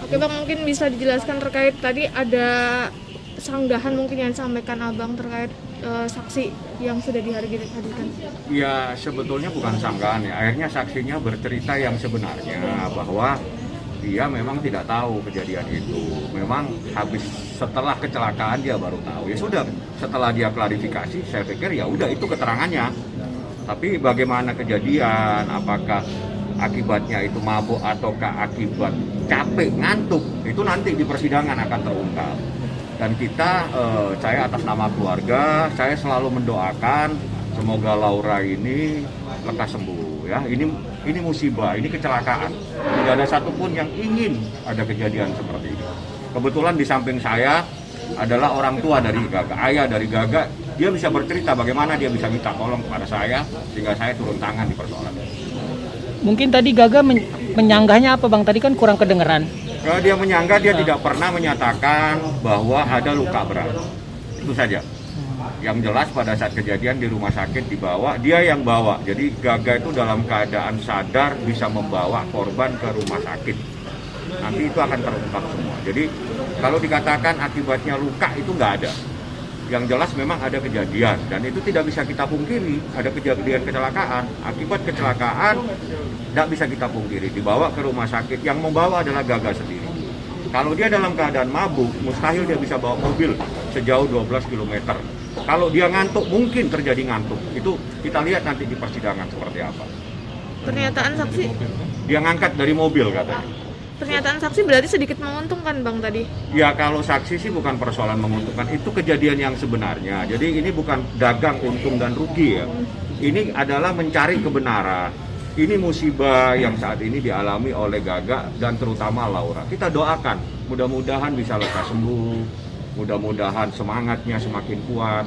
Oke Bang, mungkin bisa dijelaskan terkait tadi ada sanggahan mungkin yang disampaikan Abang terkait saksi yang sudah dihadirkan. Ya sebetulnya bukan sanggahan ya, akhirnya saksinya bercerita yang sebenarnya bahwa dia memang tidak tahu kejadian itu. Memang habis setelah kecelakaan dia baru tahu. Ya sudah, setelah dia klarifikasi, saya pikir ya udah itu keterangannya. Tapi bagaimana kejadian, apakah akibatnya itu mabuk ataukah akibat capek, ngantuk, itu nanti di persidangan akan terungkap. Dan kita, saya atas nama keluarga, saya selalu mendoakan semoga Laura ini lekas sembuh. Ya, ini musibah, ini kecelakaan. Tidak ada satupun yang ingin ada kejadian seperti ini. Kebetulan di samping saya adalah orang tua dari Gaga, ayah dari Gaga. Dia bisa bercerita bagaimana dia bisa minta tolong kepada saya sehingga saya turun tangan di persoalan ini. Mungkin tadi Gaga menyanggahnya apa Bang? Tadi kan kurang kedengeran. Kalau dia menyangka, dia tidak pernah menyatakan bahwa ada luka berat. Itu saja. Yang jelas pada saat kejadian di rumah sakit dibawa, dia yang bawa. Jadi Gaga itu dalam keadaan sadar bisa membawa korban ke rumah sakit. Nanti itu akan terungkap semua. Jadi kalau dikatakan akibatnya luka itu nggak ada. Yang jelas memang ada kejadian dan itu tidak bisa kita pungkiri. Ada kejadian kecelakaan, akibat kecelakaan tidak bisa kita pungkiri. Dibawa ke rumah sakit, yang membawa adalah Gaga sendiri. Kalau dia dalam keadaan mabuk, mustahil dia bisa bawa mobil sejauh 12 km. Kalau dia ngantuk, mungkin terjadi ngantuk. Itu kita lihat nanti di persidangan seperti apa. Pernyataan saksi? Dia ngangkat dari mobil katanya. Pernyataan saksi berarti sedikit menguntungkan Bang tadi? Ya kalau saksi sih bukan persoalan menguntungkan, itu kejadian yang sebenarnya. Jadi ini bukan dagang untung dan rugi ya. Ini adalah mencari kebenaran. Ini musibah yang saat ini dialami oleh Gaga dan terutama Laura. Kita doakan, mudah-mudahan bisa lekas sembuh, mudah-mudahan semangatnya semakin kuat.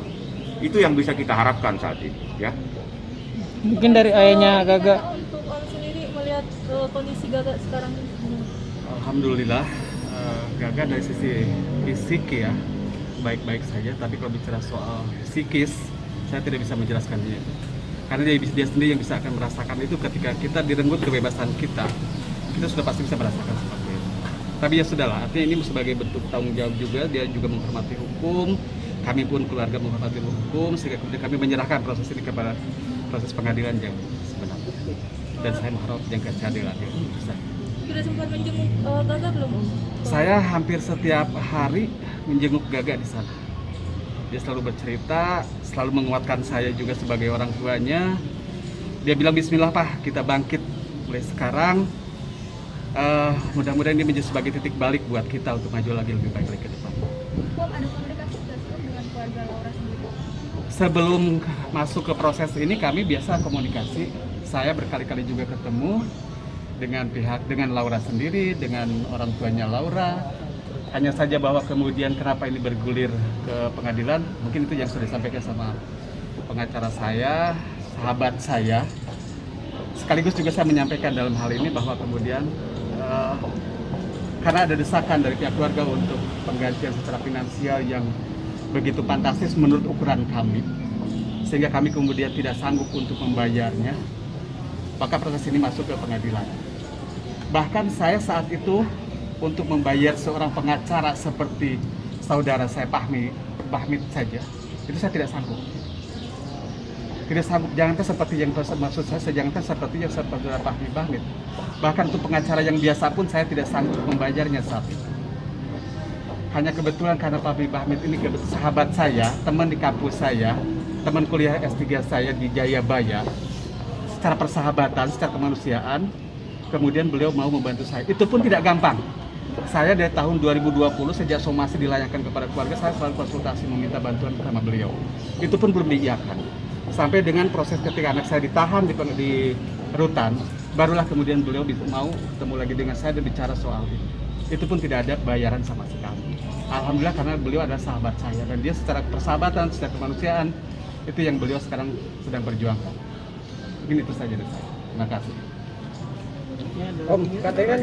Itu yang bisa kita harapkan saat ini ya. Mungkin dari ayahnya Gaga. Untuk Om sendiri melihat kondisi Gaga sekarang ini? Alhamdulillah, Gaga dari sisi fisik ya baik-baik saja, tapi kalau bicara soal psikis saya tidak bisa menjelaskannya, karena dia sendiri yang bisa akan merasakan itu ketika kita direnggut kebebasan kita sudah pasti bisa merasakan seperti itu. Tapi ya sudahlah, artinya ini sebagai bentuk tanggung jawab juga, dia juga menghormati hukum, kami pun keluarga menghormati hukum, sehingga kemudian kami menyerahkan proses ini kepada proses pengadilan yang sebenarnya, dan saya mengharap yang keadilan ya. Sudah sempat menjenguk Gaga belum Om? Saya hampir setiap hari menjenguk Gaga di sana. Dia selalu bercerita, selalu menguatkan saya juga sebagai orang tuanya. Dia bilang Bismillah Pak, kita bangkit mulai sekarang. Mudah-mudahan ini menjadi sebagai titik balik buat kita untuk maju lagi lebih baik lagi ke depan. Om, ada komunikasi dengan keluarga Laura sendiri? Sebelum masuk ke proses ini kami biasa komunikasi. Saya berkali-kali juga ketemu dengan Laura sendiri, dengan orang tuanya Laura. Hanya saja bahwa kemudian kenapa ini bergulir ke pengadilan, mungkin itu yang sudah disampaikan sama pengacara saya, sahabat saya. Sekaligus juga saya menyampaikan dalam hal ini bahwa kemudian karena ada desakan dari pihak keluarga untuk penggantian secara finansial yang begitu fantastis menurut ukuran kami, sehingga kami kemudian tidak sanggup untuk membayarnya, maka proses ini masuk ke pengadilan. Bahkan saya saat itu untuk membayar seorang pengacara seperti saudara saya Bahmid saja, itu saya tidak sanggup. Tidak sanggup, jangankan seperti yang maksud saya, jangankan seperti yang saudara Bahmid. Bahkan untuk pengacara yang biasa pun saya tidak sanggup membayarnya saat itu. Hanya kebetulan karena Pak Bahmid ini sahabat saya, teman di kampus saya, teman kuliah S3 saya di Jayabaya, secara persahabatan, secara kemanusiaan, kemudian beliau mau membantu saya. Itu pun tidak gampang. Saya dari tahun 2020 sejak somasi dilayangkan kepada keluarga, saya selalu konsultasi meminta bantuan sama beliau. Itu pun belum diiyakan. Sampai dengan proses ketika anak saya ditahan di rutan, barulah kemudian beliau mau ketemu lagi dengan saya dan bicara soal ini. Itu pun tidak ada bayaran sama sekali. Alhamdulillah karena beliau adalah sahabat saya dan dia secara persahabatan, secara kemanusiaan itu yang beliau sekarang sedang perjuangkan. Mungkin itu saja dari saya. Terima kasih. Om, katanya kan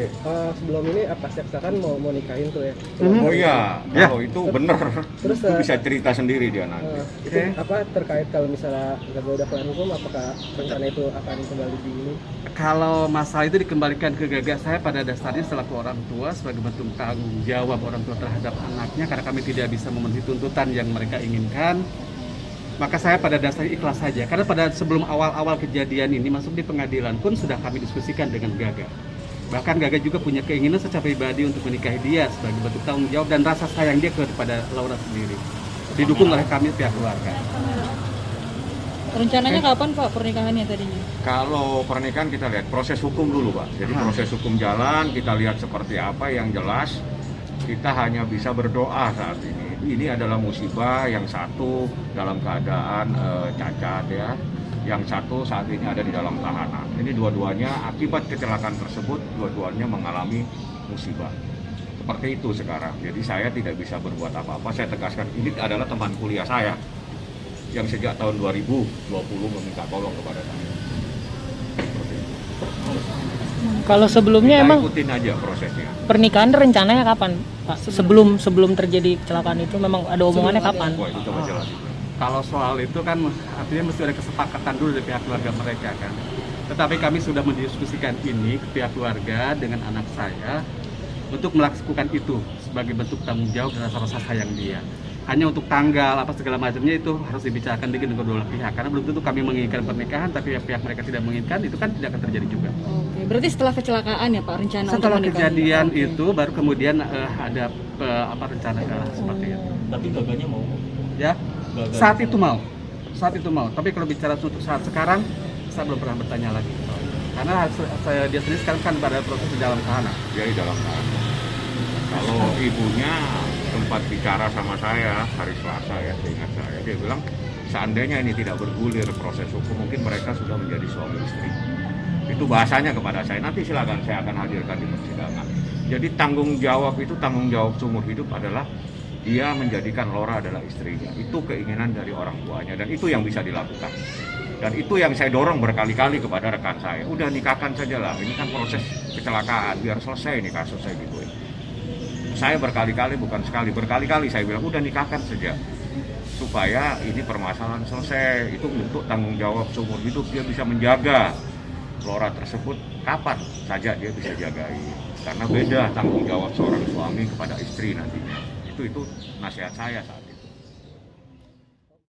sebelum ini pas Jaksa kan mau nikahin tuh ya. Oh iya, Ya. kalau itu bener. Terus Itu bisa cerita sendiri dia nanti. itu apa terkait kalau misalnya Gaga udah keluar hukum, apakah rencana itu akan kembali di ini? Kalau masalah itu dikembalikan ke Gaga, saya pada dasarnya selaku orang tua sebagai bentuk tanggung jawab orang tua terhadap anaknya karena kami tidak bisa memenuhi tuntutan yang mereka inginkan. Maka saya pada dasarnya ikhlas saja karena pada sebelum awal-awal kejadian ini masuk di pengadilan pun sudah kami diskusikan dengan Gaga. Bahkan Gaga juga punya keinginan secara pribadi untuk menikahi dia sebagai bentuk tanggung jawab dan rasa sayang dia kepada Laura sendiri. Didukung oleh kami pihak keluarga. Rencananya kapan Pak pernikahannya tadinya? Kalau pernikahan kita lihat proses hukum dulu, Pak. Jadi proses hukum jalan, kita lihat seperti apa yang jelas. Kita hanya bisa berdoa saat ini. Ini adalah musibah, yang satu dalam keadaan cacat ya, yang satu saat ini ada di dalam tahanan. Ini dua-duanya akibat kecelakaan tersebut, dua-duanya mengalami musibah. Seperti itu sekarang. Jadi saya tidak bisa berbuat apa-apa. Saya tegaskan ini adalah teman kuliah saya yang sejak tahun 2020 meminta tolong kepada saya. Seperti itu. Kalau sebelumnya Kita emang ikutin aja prosesnya. pernikahan rencananya kapan, Pak? Sebelum terjadi kecelakaan itu memang ada omongannya kapan? Wah, itu coba jelas. Kalau soal itu kan artinya mesti ada kesepakatan dulu dari pihak keluarga mereka kan. Tetapi kami sudah mendiskusikan ini ke pihak keluarga dengan anak saya untuk melakukan itu sebagai bentuk tanggung jawab dan rasa sayang dia. Hanya untuk tanggal apa segala macamnya itu harus dibicarakan dengan kedua pihak karena belum tentu kami menginginkan pernikahan tapi pihak mereka tidak menginginkan itu kan tidak akan terjadi juga. Oke, berarti setelah kecelakaan ya Pak rencana Setelah untuk menikah? kejadian Oke. itu baru kemudian ada rencana seperti itu. Tapi gaganya mau. Ya, saat itu mau. Tapi kalau bicara untuk saat sekarang, saya belum pernah bertanya lagi. Karena dia sendiri sekarang kan pada proses di dalam tahanan. Dia di dalam tahanan. Kalau ibunya sempat bicara sama saya hari Selasa ya, seingat saya, dia bilang seandainya ini tidak bergulir proses hukum, mungkin mereka sudah menjadi suami istri. Itu bahasanya kepada saya. Nanti silakan saya akan hadirkan di persidangan. Jadi tanggung jawab itu tanggung jawab seumur hidup adalah dia menjadikan Laura adalah istrinya. Itu keinginan dari orang tuanya dan itu yang bisa dilakukan. Dan itu yang saya dorong berkali-kali kepada rekan saya. Udah nikahkan saja lah, ini kan proses kecelakaan, biar selesai nih kasus saya gitu. Saya berkali-kali, bukan sekali, berkali-kali saya bilang udah nikahkan saja. Supaya ini permasalahan selesai. Itu untuk tanggung jawab seumur hidup, dia bisa menjaga Laura tersebut kapan saja dia bisa jagai. Karena beda tanggung jawab seorang suami kepada istri nantinya. Itu nasihat saya saat